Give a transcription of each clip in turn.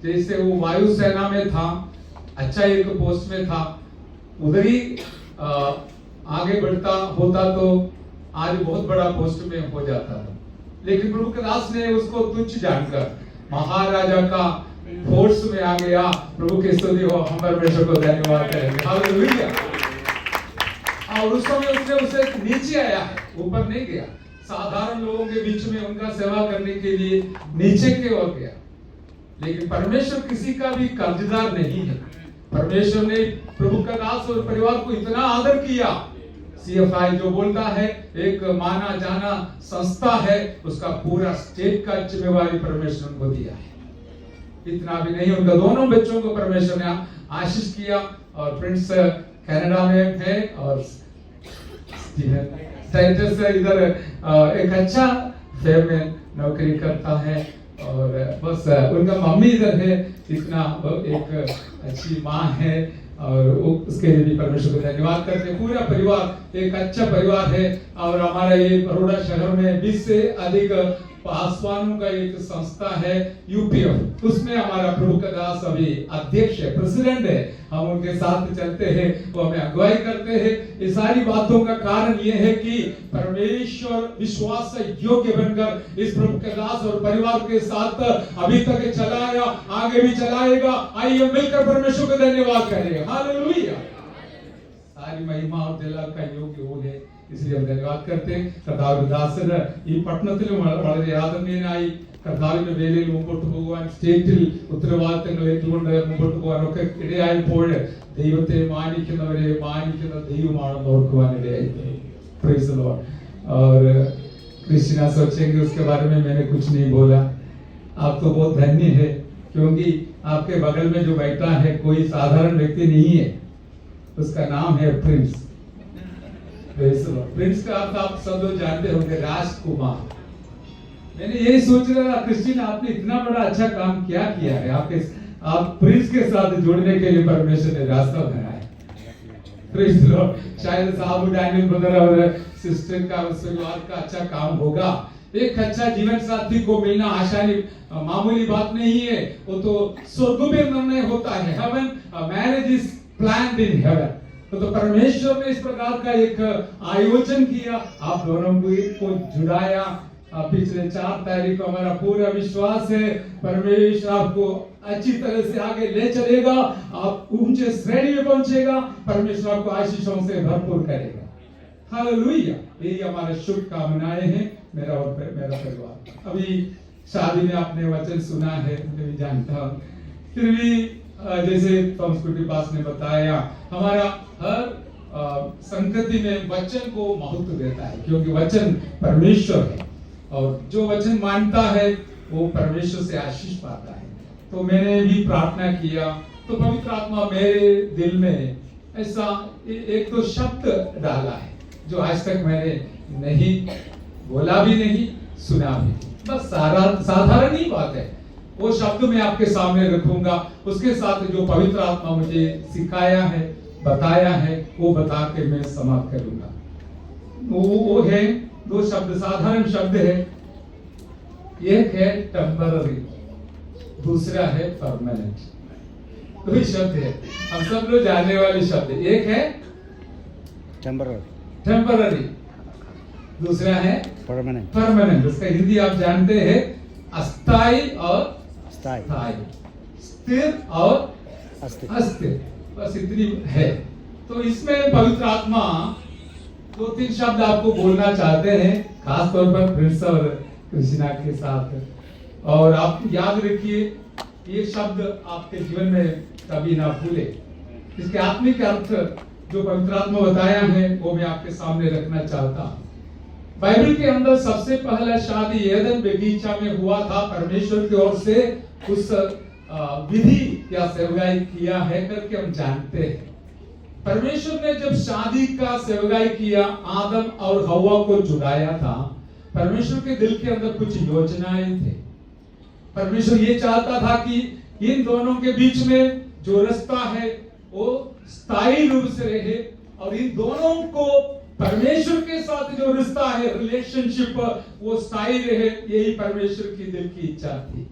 जैसे वो वायुसेना में था, अच्छा एक पोस्ट में था, उधर ही आगे बढ़ता होता तो आज बहुत बड़ा पोस्ट में हो जाता था। लेकिन प्रभु के दास ने उसको तुच्छ जानकर महाराजा का फोर्स में आ गया। प्रभु की स्तुति हो, हम परमेश्वर को धन्यवाद करेंगे। हालेलुया। और उस समय उसने उसे नीचे आया है, ऊपर नहीं गया। साधारण लोगों के बीच में उनका सेवा करने के लिए नीचे की ओर गया। लेकिन परमेश्वर किसी का भी कर्जदार नहीं है। परमेश्वर ने प्रभु का दास और परिवार को इतना आदर किया। CFI जो बोलता है एक माना जाना संस्था है, उसका पूरा स्टेट का जिम्मेवारी परमेश्वर को दिया है। इतना भी नहीं, उनका दोनों बच्चों को परमेश्वर ने आशीष किया। और प्रिंस कनाडा में है और टाइटस इधर एक अच्छा फैम में नौकरी करता है। और बस उनका मम्मी इधर है, इतना एक अच्छी माँ है। और उसके लिए भी परमेश्वर को धन्यवाद करते हैं। पूरा परिवार एक अच्छा परिवार है। और हमारा ये बड़ौदा शहर में 20 से अधिक पासवानों का एक संस्था है UPF, उसमें हमारा प्रभु का दास अभी अध्यक्ष है, प्रेसिडेंट है। हम उनके साथ चलते हैं, वो हमें अगुवाई करते हैं। ये सारी बातों का कारण ये है कि परमेश्वर विश्वास योग्य बनकर इस प्रभु के दास और परिवार के साथ अभी तक चलाया, आगे भी चलाएगा। आइए मिलकर परमेश्वर को धन्यवाद करेंगे। हालेलुया। सारी महिमा और दिल का योग्य वो है, इसलिए हम धन्यवाद करते हैं। കർത്താവിന്റെ ദാസന് ഈ പട്ടണത്തിലും വളരെ ആദരണീയനായി കർത്താവിന്റെ വേലയിൽ മുമ്പോട്ട് പോകുവാൻ, സ്റ്റേറ്റിൽ ഉത്തരവാദിത്തങ്ങൾ ഏറ്റുകൊണ്ട് മുമ്പോട്ട് പോകാനൊക്കെ ഇടയായപ്പോൾ ദൈവത്തെ മാനിക്കുന്നവരെ മാനിക്കുന്ന ദൈവമാണെന്ന് ഓർക്കുവാൻ ഇടയായി। Praise the Lord. और क्रिस्टीना सोचेंगे उसके बारे में मैंने कुछ नहीं बोला। आप तो बहुत धन्य है, क्योंकि आपके बगल में जो बैठा है कोई साधारण व्यक्ति नहीं है, उसका नाम है प्रिंस। प्रिंस का अर्थ आप सब लोग जानते होंगे, राजकुमार। मैंने यही सोच रहा था, क्रिस्टीना आपने इतना बड़ा अच्छा काम क्या किया है, आप प्रिंस के साथ जुड़ने के लिए परमेश्वर ने रास्ता बनाया। Praise the Lord. शायद साहब डैनियल ब्रदर और सिस्टर का परिवार का अच्छा काम होगा। एक अच्छा जीवन साथी को मिलना आसानी मामूली बात नहीं है, वो तो स्वर्ग में निर्णय होता है। Heaven marriage is planned in heaven. तो परमेश्वर ने इस प्रकार का एक आयोजन किया, आप दोनों को जुड़ाया। पिछले 4 तारीख को हमारा पूरा विश्वास है परमेश्वर आपको अच्छी तरह से आगे ले चलेगा, आप ऊंचे श्रेणी में पहुंचेगा, परमेश्वर आपको आशीषों से भरपूर करेगा। हालेलुया। यही हमारे शुभकामनाएं हैं, मेरा और मेरा परिवार। अभी शादी में आपने वचन सुना है, मैं भी जानता हूं, फिर भी जैसे थॉमस कुटी पास ने बताया, हमारा हर संगति में वचन को महत्व देता है, क्योंकि वचन परमेश्वर है और जो वचन मानता है वो परमेश्वर से आशीष पाता है। तो मैंने भी प्रार्थना किया, तो पवित्र आत्मा मेरे दिल में ऐसा एक तो शब्द डाला है जो आज तक मैंने नहीं बोला भी नहीं सुना भी, बस साधारण ही बात है। वो शब्द मैं आपके सामने रखूंगा, उसके साथ जो पवित्र आत्मा मुझे सिखाया है, बताया है, वो बता के मैं समाप्त करूंगा। वो है 2 शब्द, साधारण शब्द है। एक है टेम्पररी, दूसरा है परमानेंट। 2 शब्द है, हम सब लोग जानने वाले शब्द। एक है टेम्पररी, दूसरा है परमानेंट। उसका हिंदी आप जानते हैं, अस्थाई और स्थायी, स्थिर और अस्थिर, बस इतनी है। तो इसमें पवित्र आत्मा 2-3 शब्द आपको बोलना चाहते हैं, खास तौर पर प्रिंस और क्रिस्टीना के साथ। और आप याद रखिए, ये शब्द आपके जीवन में कभी ना भूले। इसके आत्मिक अर्थ जो पवित्र आत्मा बताया है वो मैं आपके सामने रखना चाहता हूं। बाइबल के अंदर सबसे पहला शादी एदन बगीचा में हुआ था, परमेश्वर की ओर से उस विधि या सेवगाई किया है करके हम जानते हैं। परमेश्वर ने जब शादी का सेवगाई किया, आदम और हव्वा को जुड़ाया था, परमेश्वर के दिल के अंदर कुछ योजनाएं थे। परमेश्वर ये चाहता था कि इन दोनों के बीच में जो रिश्ता है वो स्थायी रूप से रहे, और इन दोनों को परमेश्वर के साथ जो रिश्ता है, रिलेशनशिप, वो स्थायी रहे। यही परमेश्वर की दिल की इच्छा थी।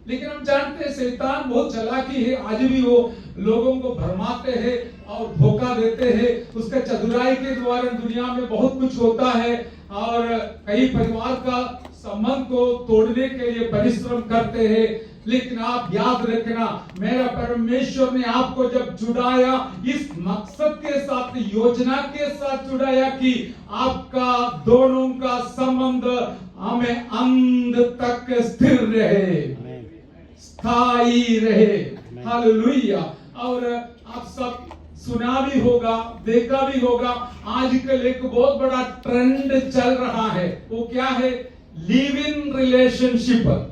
लेकिन हम जानते हैं शैतान बहुत चालाकी है, आज भी वो लोगों को भरमाते हैं और धोखा देते हैं। उसका चतुराई के द्वारा दुनिया में बहुत कुछ होता है और कई परिवार का संबंध को तोड़ने के लिए परिश्रम करते हैं। लेकिन आप याद रखना, मेरा परमेश्वर ने आपको जब जुड़ाया इस मकसद के साथ, योजना के साथ जुड़ाया कि आपका दोनों का संबंध हमें अंत तक स्थिर रहे, स्थायी रहे। हालेलुया। और आप सब सुना भी होगा, देखा भी होगा, आजकल एक बहुत बड़ा ट्रेंड चल रहा है। वो क्या है? Live in relationship.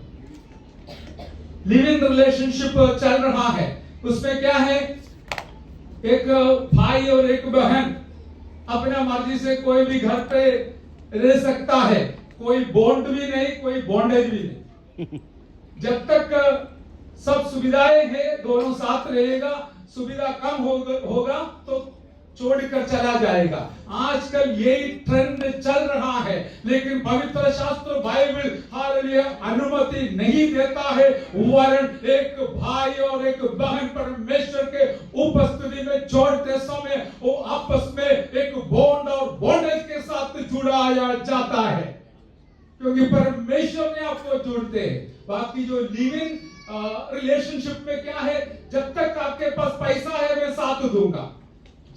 Live in relationship चल रहा है। उसमें क्या है? एक भाई और एक बहन अपना मर्जी से कोई भी घर पे रह सकता है, कोई बॉन्ड भी नहीं, कोई बॉन्डेज भी नहीं। जब तक सब सुविधाएं हैं, दोनों साथ रहेगा। सुविधा कम होगा तो छोड़कर चला जाएगा। आजकल यही ट्रेंड चल रहा है, लेकिन पवित्र शास्त्र बाइबल हालेलुया अनुमति नहीं देता है। वरन एक भाई और एक बहन परमेश्वर के उपस्थिति में जोड़ते समय वो आपस में एक बॉन्ड और बॉन्डेज के साथ जुड़ाया जाता है, क्योंकि परमेश्वर ने आपको जोड़ते हैं। बाकी जो लिव इन रिलेशनशिप में क्या है? जब तक आपके पास पैसा है मैं साथ दूंगा,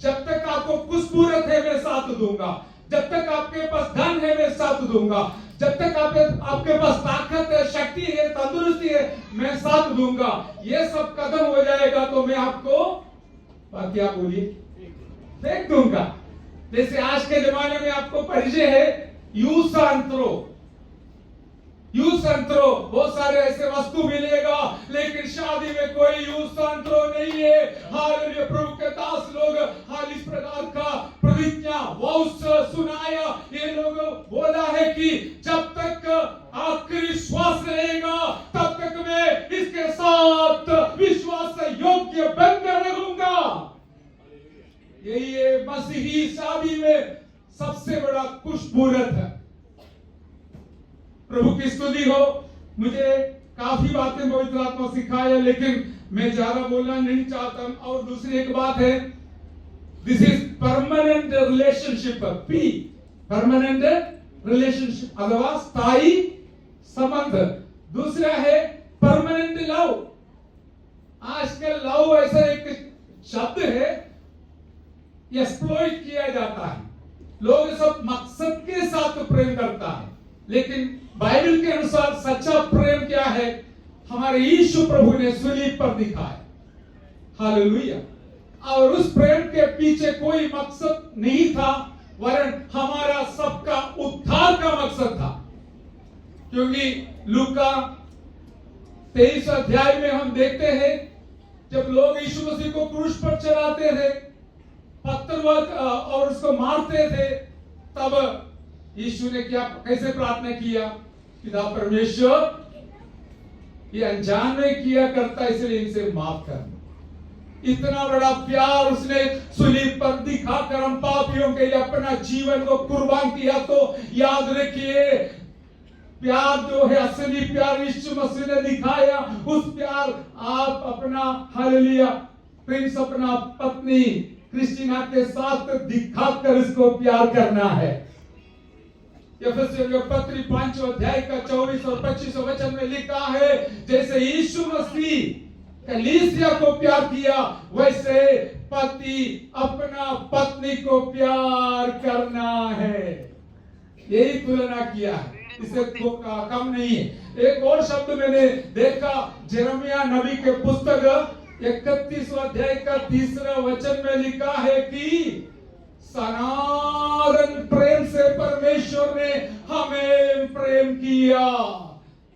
जब तक आपको खुशबूरत है मैं साथ दूंगा, जब तक आपके पास धन है मैं साथ दूंगा, जब तक आपके पास ताकत है, शक्ति है, तंदुरुस्ती है, मैं साथ दूंगा। ये सब खत्म हो जाएगा तो मैं आपको बाकी आप बोलिए फेंक दूंगा। जैसे आज के जमाने में आपको परिचय है use and throw. Use and throw, बहुत सारे ऐसे वस्तु मिलेगा, लेकिन शादी में कोई यूज एंड थ्रो नहीं है। हालेलुया। प्रभु के दास लोग हाल इस प्रकार का प्रतिज्ञा वाउस सुनाया। ये लोग बोला है कि जब तक आखिरी श्वास रहेगा तब तक मैं इसके साथ विश्वास योग्य बनकर रहूंगा। यही मसीही शादी में सबसे बड़ा खुशबूरत है। प्रभु की स्तुति हो। मुझे काफी बातें पवित्र आत्मा सिखाया, लेकिन मैं ज्यादा बोलना नहीं चाहता। और दूसरी एक बात है, this is permanent relationship. P, permanent relationship अथवा स्थायी संबंध। दूसरा है परमानेंट लव। आजकल लव ऐसा एक शब्द है, एक्सप्लॉइट किया जाता है। लोग सब मकसद के साथ प्रेम करता है, लेकिन बाइबल के अनुसार सच्चा प्रेम क्या है? हमारे यीशु प्रभु ने सूलीब पर दिखाया। हालेलुया। और उस प्रेम के पीछे कोई मकसद नहीं था, वरन हमारा सबका उद्धार का मकसद था। क्योंकि लूका 23 अध्याय में हम देखते हैं, जब लोग यीशु मसीह को क्रूस पर चढ़ाते थे, पत्थर और उसको मारते थे, तब यीशु ने क्या, कैसे प्रार्थना किया? पिता परमेश्वर, ये अनजान में किया करता, इसलिए इनसे माफ कर। इतना बड़ा प्यार उसने सूलीब पर दिखाकर हम पापियों के लिए अपना जीवन को कुर्बान किया। तो याद रखिए, प्यार जो है, असली प्यार यीशु मसीह ने दिखाया। उस प्यार आप अपना हालेलुया प्रिंस, अपना पत्नी क्रिस्टीना के साथ दिखाकर इसको प्यार करना है। एफेसियों पत्री 5 अध्याय का 24 और 25 वचन में लिखा है, जैसे यीशु मसीह कलीसिया को प्यार किया, वैसे पति अपना पत्नी को प्यार करना है। यही तुलना किया है, इसे कम नहीं है। एक और शब्द मैंने देखा, यिर्मयाह नबी के पुस्तक 31 अध्याय का 3 वचन में लिखा है कि सनातन प्रेम से परमेश्वर ने हमें प्रेम किया।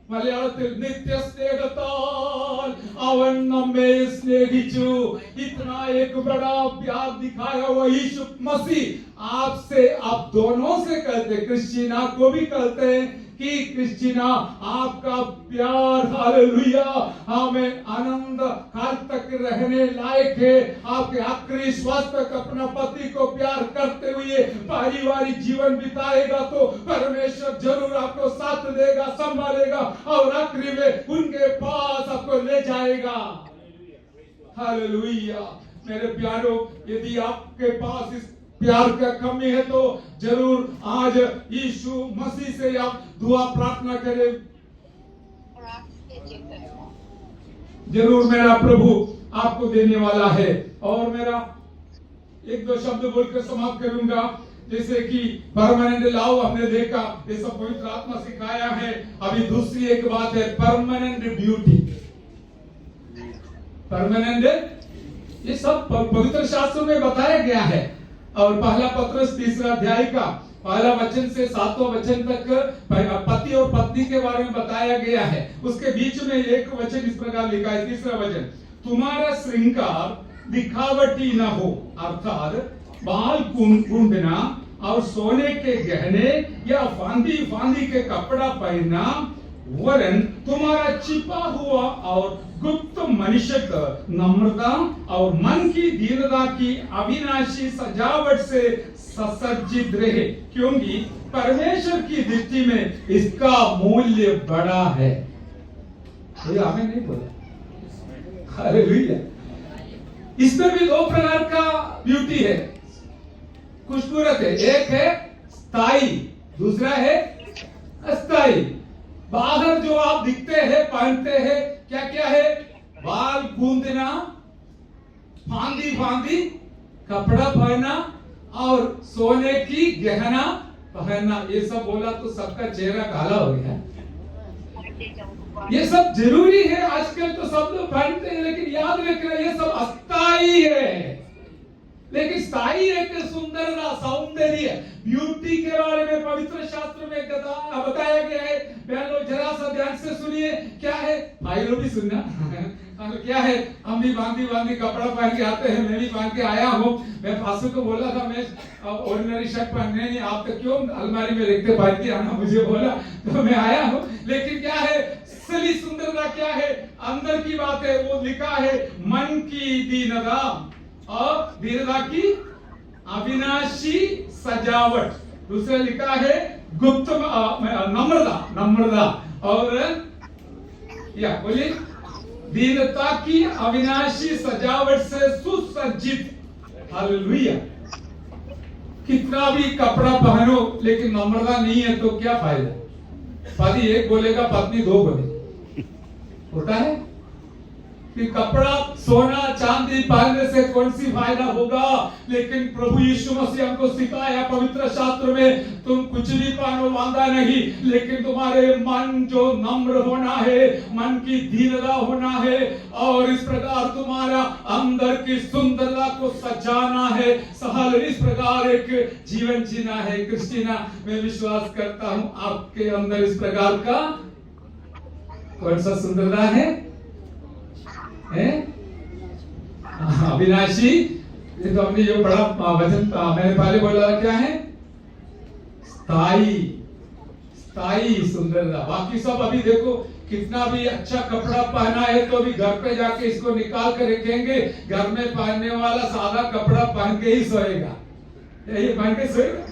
മലയാളത്തിൽ നിത്യ സ്നേഹത്താൽ അവൻ നമ്മെ സ്നേഹിച്ചു। इतना एक बड़ा प्यार दिखाया हुआ यीशु मसीह आपसे, आप दोनों से कहते, क्रिस्टीना को भी कहते हैं कि क्रिस्टीना आपका प्यार हालेलुया हमें आनंद काल तक रहने लायक है। आपके आखिरी श्वास तक अपना पति को प्यार करते हुए पारिवारिक जीवन बिताएगा तो परमेश्वर जरूर आपको साथ देगा, संभालेगा और आखिरी में उनके पास आपको ले जाएगा। हालेलुया। मेरे प्यारों, यदि आपके पास इस प्यार का कमी है तो जरूर आज यीशु मसीह से आप दुआ प्रार्थना करें। जरूर मेरा प्रभु आपको देने वाला है। और मेरा एक दो शब्द बोलकर समाप्त करूंगा। जैसे कि परमानेंट लव हमने देखा, ये सब पवित्र आत्मा सिखाया है। अभी दूसरी एक बात है परमानेंट ब्यूटी। परमानेंट, ये सब पवित्र शास्त्र में बताया गया है। और पहला पत्रस 3 अध्याय का पहला वचन से 7वां वचन तक पति और पत्नी के बारे में बताया गया है। उसके बीच में एक वचन इस प्रकार लिखा है, 3रा वचन, तुम्हारा श्रृंगार दिखावटी न हो, अर्थात बाल गूंथना और सोने के गहने या फांदी के कपड़ा पहनना, वरन तुम्हारा छिपा हुआ और गुप्त मनुष्यत्व नम्रता और मन की दीनता की अविनाशी सजावट से ससज्जित रहे, क्योंकि परमेश्वर की दृष्टि में इसका मूल्य बड़ा है। कोई आमीन नहीं बोला? हालेलुया। इसमें भी 2 प्रकार का ब्यूटी है, खूबसूरत है। एक है स्थायी, दूसरा है अस्थायी। बाहर जो आप दिखते हैं, पहनते हैं, क्या क्या है? बाल गूंथना, फांदी कपड़ा पहनना और सोने की गहना पहनना। ये सब बोला तो सबका चेहरा काला हो गया। ये सब जरूरी है, आजकल तो सब लोग पहनते हैं, लेकिन याद रखना ये सब अस्थायी है। लेकिन स्थायी एक सुंदरता, सौंदर्य, ब्यूटी के बारे में पवित्र शास्त्र में बताया गया है। बहनों जरा सा ध्यान से सुनिए, क्या है? भाई लोग भी सुनना। क्या है? हम भी बांधी कपड़ा पहन के आते हैं। मैं भी पहन के आया हूँ। मैं पासू को बोला था मैं ऑर्डिनरी शर्ट पहनने नहीं, आप तो क्यों अलमारी में रखते पहन के आना, मुझे बोला तो मैं आया हूँ। लेकिन क्या है? असली सुंदरता क्या है? अंदर की बात है। वो लिखा है मन की दीनता और दीनता की अविनाशी सजावट। दूसरा लिखा है गुप्त नम्रता और या बोलिए दीनता की अविनाशी सजावट से सुसज्जित। हालेलुया। कितना भी कपड़ा पहनो लेकिन नम्रता नहीं है तो क्या फायदा? पति एक बोलेगा, पत्नी 2 बोले, होता है कि कपड़ा सोना चांदी पहनने से कौन सी फायदा होगा? लेकिन प्रभु यीशु मसीह हमको सिखाया पवित्र शास्त्र में, तुम कुछ भी पहनो बांधा नहीं, लेकिन तुम्हारे मन जो नम्र होना है, मन की दीनता होना है और इस प्रकार तुम्हारा अंदर की सुंदरता को सजाना है, सहल इस प्रकार एक जीवन जीना है। क्रिस्टीना, मैं विश्वास करता हूं आपके अंदर इस प्रकार का कौन सा सुंदरता है? अविनाशी। ये तो हमने जो बड़ा वचन मैंने पहले बोला क्या है? स्थायी सुंदरता। बाकी सब अभी देखो कितना भी अच्छा कपड़ा पहना है तो अभी घर पे जाके इसको निकाल कर रखेंगे। घर में पहनने वाला सादा कपड़ा पहन के ही सोएगा, ये पहन के सोएगा।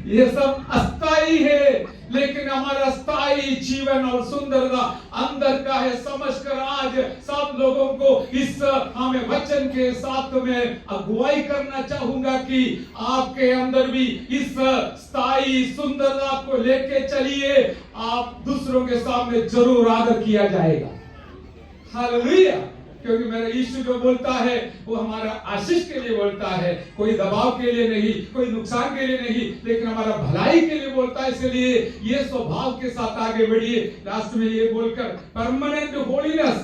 ये सब अस्थाई है, लेकिन हमारा स्थायी जीवन और सुंदरता अंदर का है। समझकर आज सब लोगों को इस हमें वचन के साथ में अगुवाई करना चाहूंगा कि आपके अंदर भी इस स्थायी सुंदरता को लेके चलिए, आप दूसरों के सामने जरूर आदर किया जाएगा। हालेलुया। क्योंकि मेरा यीशु जो बोलता है वो हमारा आशीष के लिए बोलता है, कोई दबाव के लिए नहीं, कोई नुकसान के लिए नहीं, लेकिन हमारा भलाई के लिए बोलता है। इसलिए ये स्वभाव के साथ आगे बढ़िए। लास्ट में ये बोलकर परमानेंट होलीनेस,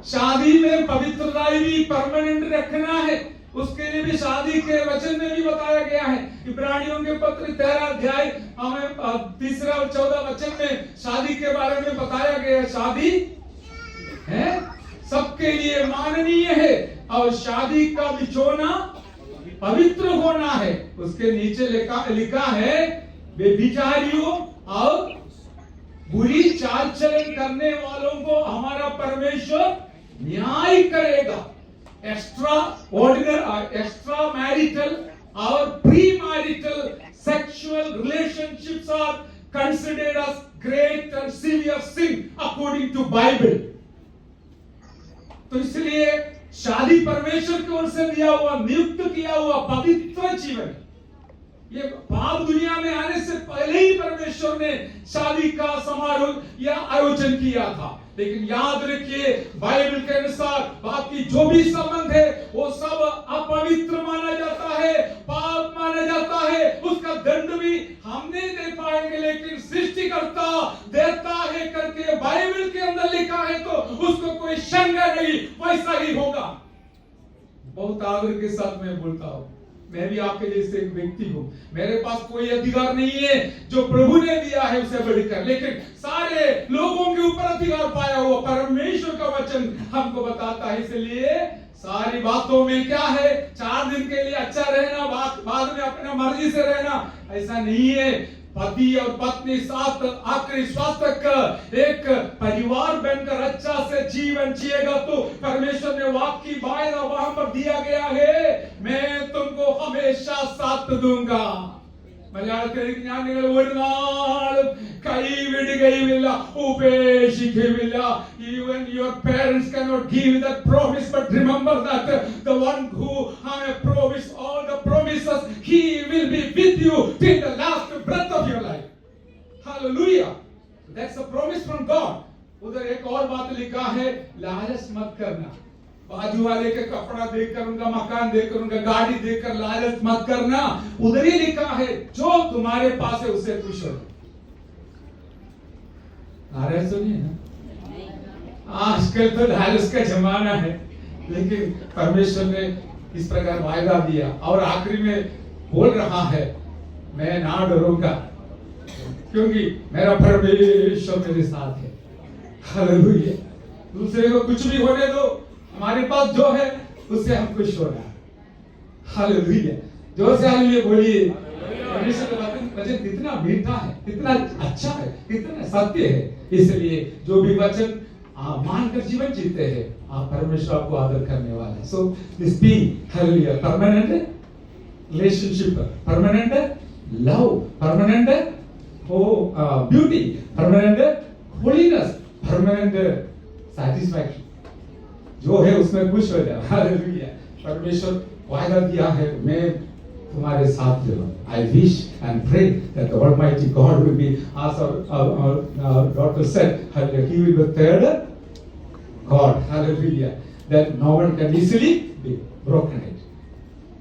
शादी में पवित्रता भी परमानेंट रखना है, उसके लिए भी शादी के वचन में भी बताया गया है। इब्रानियों के पत्र 13 अध्याय हमें 3 और 14 वचन में शादी के बारे में बताया गया है। शादी है सबके लिए माननीय है और शादी का बिछोना पवित्र होना है। उसके नीचे लिखा है, बेविचारियों और बुरी चाल चलन करने वालों को हमारा परमेश्वर न्याय करेगा। एक्स्ट्रा ऑर्डिनरी, एक्स्ट्रा मैरिटल और pre marital sexual relationships are considered as great and severe sin according to Bible. तो इसलिए शादी परमेश्वर की ओर से दिया हुआ, नियुक्त किया हुआ पवित्र जीवन। ये पाप दुनिया में आने से पहले ही परमेश्वर ने शादी का समारोह या आयोजन किया था। लेकिन याद रखिए, बाइबल के अनुसार बाकी जो भी संबंध है वो सब अपवित्र माना जाता है, पाप माना जाता है। उसका दंड भी हम नहीं दे पाएंगे, लेकिन सृष्टिकर्ता देता है करके बाइबल के अंदर लिखा है, तो उसको कोई शंका नहीं, वैसा ही होगा। बहुत आदर के साथ मैं बोलता हूं, मैं भी आपके जैसे एक व्यक्ति हूं। मेरे पास कोई अधिकार नहीं है जो प्रभु ने दिया है उसे बढ़कर, लेकिन सारे लोगों के ऊपर अधिकार पाया हुआ परमेश्वर का वचन हमको बताता है। इसलिए सारी बातों में क्या है, 4 दिन के लिए अच्छा रहना, बाद में अपना मर्जी से रहना, ऐसा नहीं है। पति और पत्नी साथ आखिरी श्वास तक एक परिवार बनकर अच्छा से जीवन जिएगा, तो परमेश्वर ने वाक्य वायदा वहां पर दिया गया है, मैं तुमको हमेशा साथ दूंगा। മലയാളത്തിൽ ജ്ഞാനികൾ ഒരു നാളും കൈവിടുകയുമില്ല, ഉപേക്ഷിക്കുകയുമില്ല. Even your parents cannot give that promise, but remember that the one who promised all the promises, he will be with you till the last breath of your life. Hallelujah. That's a promise from God. उधर एक और बात लिखा है, लालच मत करना। बाजू वाले के कपड़ा देखकर, उनका मकान देखकर, उनका गाड़ी देखकर लालच मत करना। उधर ही लिखा है, जो तुम्हारे पास है उससे खुश हो। लालच सुनिए ना, आजकल तो लालच का जमाना है, लेकिन परमेश्वर ने इस प्रकार वायदा दिया और आखिरी में बोल रहा है, मैं ना डरूंगा क्योंकि मेरा परमेश्वर मेरे साथ है। हालेलुया। दूसरे को कुछ भी होने दो, हमारे पास जो है उससे हम खुश हो रहे हैं। हालेलुया। जोर से हालेलुया बोलिए। परमेश्वर का वचन कितना मीठा है, कितना अच्छा है, कितना सत्य है। इसलिए जो भी वचन मानकर जीवन जीते हैं, आप परमेश्वर आपको आदर करने वाले हैं। So this be hallelujah permanent relationship, permanent love, permanent beauty, permanent holiness, permanent satisfaction. जो है उसमें खुश हो जाए। हालेलुया। परमेश्वर वायदा दिया है, मैं तुम्हारे साथ रहूंगा। I wish and pray that the Almighty God will be, as our daughter said, He will be the third God. Hallelujah. That no one can easily be broken it.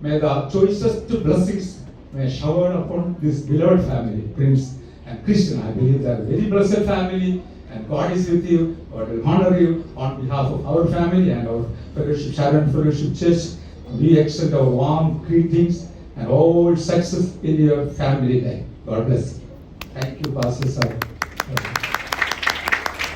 May the choicest blessings may shower upon this beloved family, Prince and Christian. I believe they are a very blessed family. And God is with you. God will honor you. On behalf of our family and our fellowship, Sharon Fellowship Church, we extend our warm greetings and all success in your family life. God bless you. Thank you, Pastor Sir.